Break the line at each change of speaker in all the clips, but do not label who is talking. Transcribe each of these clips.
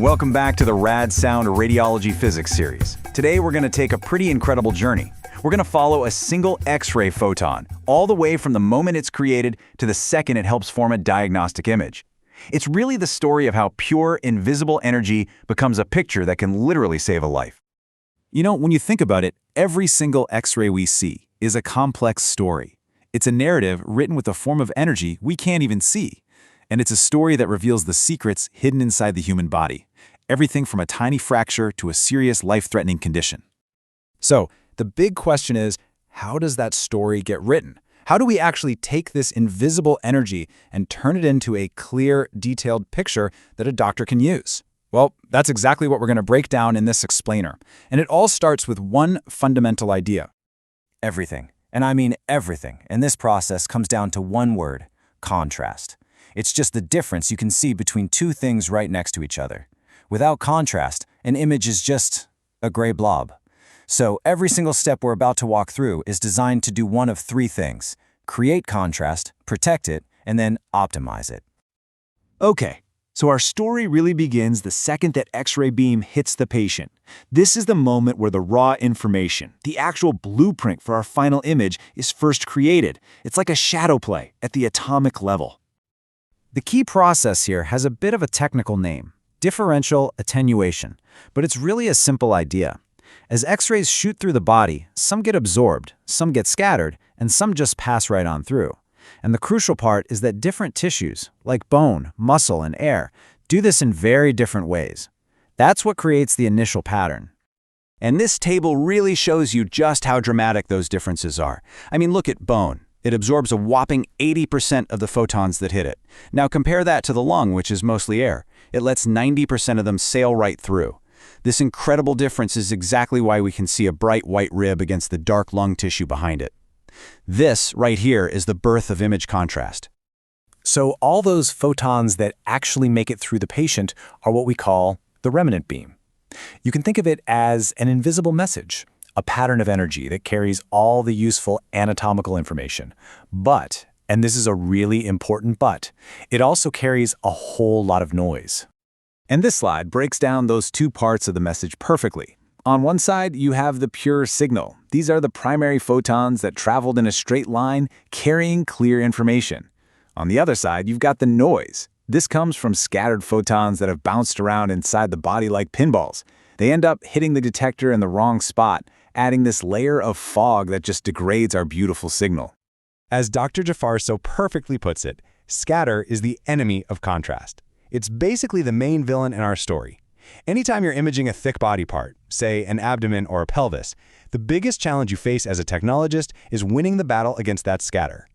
Welcome back to the RadSound Radiology Physics Series. Today we're going to take a pretty incredible journey. We're going to follow a single X-ray photon, all the way from the moment it's created to the second it helps form a diagnostic image. It's really the story of how pure, invisible energy becomes a picture that can literally save a life.
You know, when you think about it, every single X-ray we see is a complex story. It's a narrative written with a form of energy we can't even see. And it's a story that reveals the secrets hidden inside the human body. Everything from a tiny fracture to a serious life-threatening condition. So, the big question is, how does that story get written? How do we actually take this invisible energy and turn it into a clear, detailed picture that a doctor can use? Well, that's exactly what we're going to break down in this explainer. And it all starts with one fundamental idea.
Everything, and I mean everything, in this process comes down to one word: contrast. It's just the difference you can see between two things right next to each other. Without contrast, an image is just a gray blob. So every single step we're about to walk through is designed to do one of three things: create contrast, protect it, and then optimize it.
Okay, so our story really begins the second that X-ray beam hits the patient. This is the moment where the raw information, the actual blueprint for our final image, is first created. It's like a shadow play at the atomic level. The key process here has a bit of a technical name: differential attenuation, but it's really a simple idea. As X-rays shoot through the body, some get absorbed, some get scattered, and some just pass right on through. And the crucial part is that different tissues, like bone, muscle, and air, do this in very different ways. That's what creates the initial pattern.
And this table really shows you just how dramatic those differences are. I mean, look at bone. It absorbs a whopping 80% of the photons that hit it. Now compare that to the lung, which is mostly air. It lets 90% of them sail right through. This incredible difference is exactly why we can see a bright white rib against the dark lung tissue behind it. This, right here, is the birth of image contrast.
So all those photons that actually make it through the patient are what we call the remnant beam. You can think of it as an invisible message, a pattern of energy that carries all the useful anatomical information. But, and this is a really important but, it also carries a whole lot of noise.
And this slide breaks down those two parts of the message perfectly. On one side, you have the pure signal. These are the primary photons that traveled in a straight line, carrying clear information. On the other side, you've got the noise. This comes from scattered photons that have bounced around inside the body like pinballs. They end up hitting the detector in the wrong spot, adding this layer of fog that just degrades our beautiful signal.
As Dr. Jafar so perfectly puts it, scatter is the enemy of contrast. It's basically the main villain in our story. Anytime you're imaging a thick body part, say an abdomen or a pelvis, the biggest challenge you face as a technologist is winning the battle against that scatter.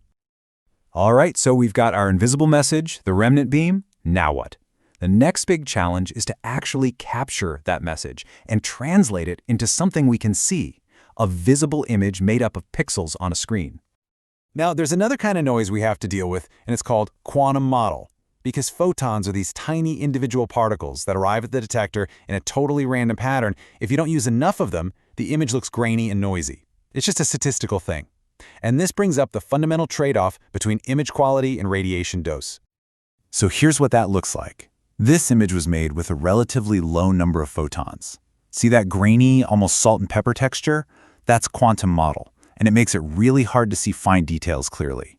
All right, so we've got our invisible message, the remnant beam. Now what? The next big challenge is to actually capture that message and translate it into something we can see, a visible image made up of pixels on a screen. Now, there's another kind of noise we have to deal with, and it's called quantum Mottle, because photons are these tiny individual particles that arrive at the detector in a totally random pattern. If you don't use enough of them, the image looks grainy and noisy. It's just a statistical thing. And this brings up the fundamental trade-off between image quality and radiation dose. So here's what that looks like. This image was made with a relatively low number of photons. See that grainy, almost salt and pepper texture? That's quantum Mottle, and it makes it really hard to see fine details clearly.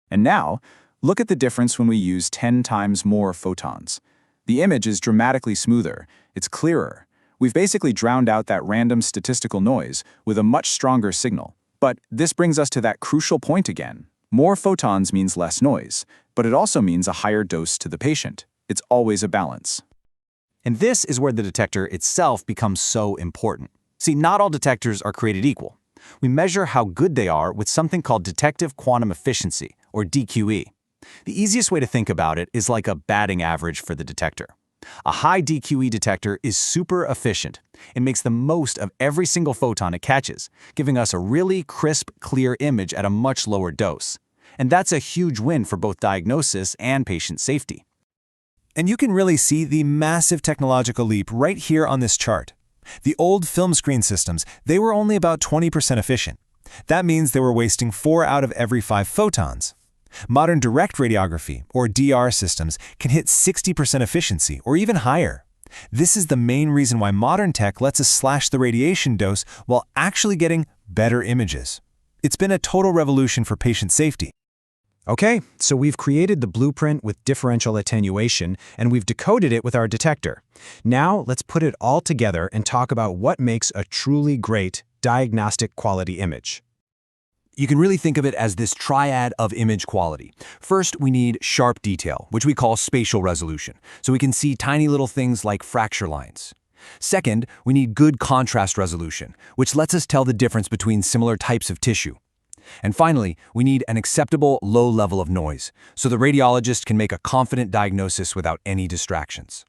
And now, look at the difference when we use 10 times more photons. The image is dramatically smoother. It's clearer. We've basically drowned out that random statistical noise with a much stronger signal. But this brings us to that crucial point again. More photons means less noise, but it also means a higher dose to the patient. It's always a balance. And this is where the detector itself becomes so important. See, not all detectors are created equal. We measure how good they are with something called detective quantum efficiency, or DQE. The easiest way to think about it is like a batting average for the detector. A high DQE detector is super efficient. It makes the most of every single photon it catches, giving us a really crisp, clear image at a much lower dose. And that's a huge win for both diagnosis and patient safety. And you can really see the massive technological leap right here on this chart. The old film screen systems, they were only about 20% efficient. That means they were wasting 4 out of every 5 photons. Modern direct radiography, or DR systems, can hit 60% efficiency or even higher. This is the main reason why modern tech lets us slash the radiation dose while actually getting better images. It's been a total revolution for patient safety.
Okay, so we've created the blueprint with differential attenuation, and we've decoded it with our detector. Now, let's put it all together and talk about what makes a truly great diagnostic quality image.
You can really think of it as this triad of image quality. First, we need sharp detail, which we call spatial resolution, so we can see tiny little things like fracture lines. Second, we need good contrast resolution, which lets us tell the difference between similar types of tissue. And finally, we need an acceptable low level of noise, so the radiologist can make a confident diagnosis without any distractions.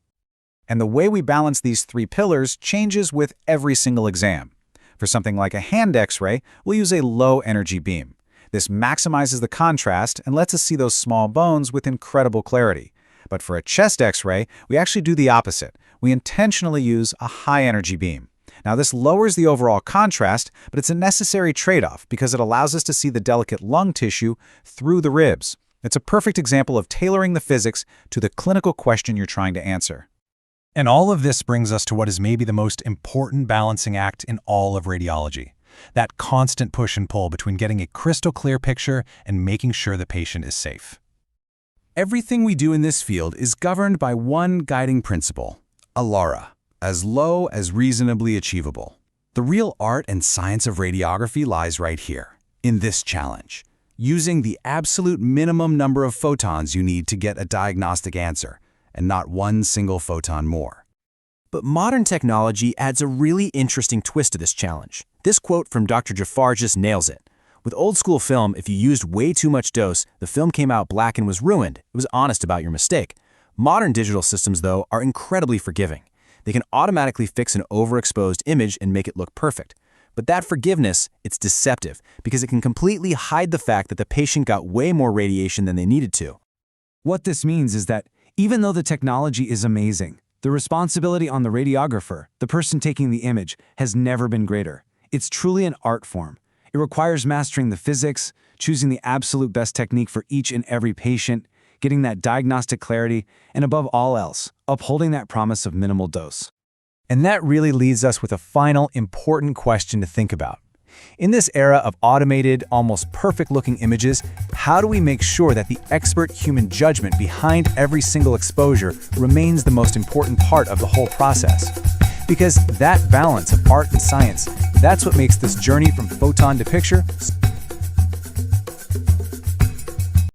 And the way we balance these three pillars changes with every single exam. For something like a hand X-ray, we'll use a low-energy beam. This maximizes the contrast and lets us see those small bones with incredible clarity. But for a chest X-ray, we actually do the opposite. We intentionally use a high-energy beam. Now, this lowers the overall contrast, but it's a necessary trade-off because it allows us to see the delicate lung tissue through the ribs. It's a perfect example of tailoring the physics to the clinical question you're trying to answer.
And all of this brings us to what is maybe the most important balancing act in all of radiology. That constant push and pull between getting a crystal clear picture and making sure the patient is safe.
Everything we do in this field is governed by one guiding principle, ALARA, as low as reasonably achievable. The real art and science of radiography lies right here, in this challenge, using the absolute minimum number of photons you need to get a diagnostic answer, and not one single photon more. But modern technology adds a really interesting twist to this challenge. This quote from Dr. Jafar just nails it. With old school film, if you used way too much dose, the film came out black and was ruined. It was honest about your mistake. Modern digital systems, though, are incredibly forgiving. They can automatically fix an overexposed image and make it look perfect. But that forgiveness, it's deceptive because it can completely hide the fact that the patient got way more radiation than they needed to.
What this means is that even though the technology is amazing, the responsibility on the radiographer, the person taking the image, has never been greater. It's truly an art form. It requires mastering the physics, choosing the absolute best technique for each and every patient, getting that diagnostic clarity, and above all else, upholding that promise of minimal dose.
And that really leads us with a final important question to think about. In this era of automated, almost perfect-looking images, how do we make sure that the expert human judgment behind every single exposure remains the most important part of the whole process? Because that balance of art and science, that's what makes this journey from photon to picture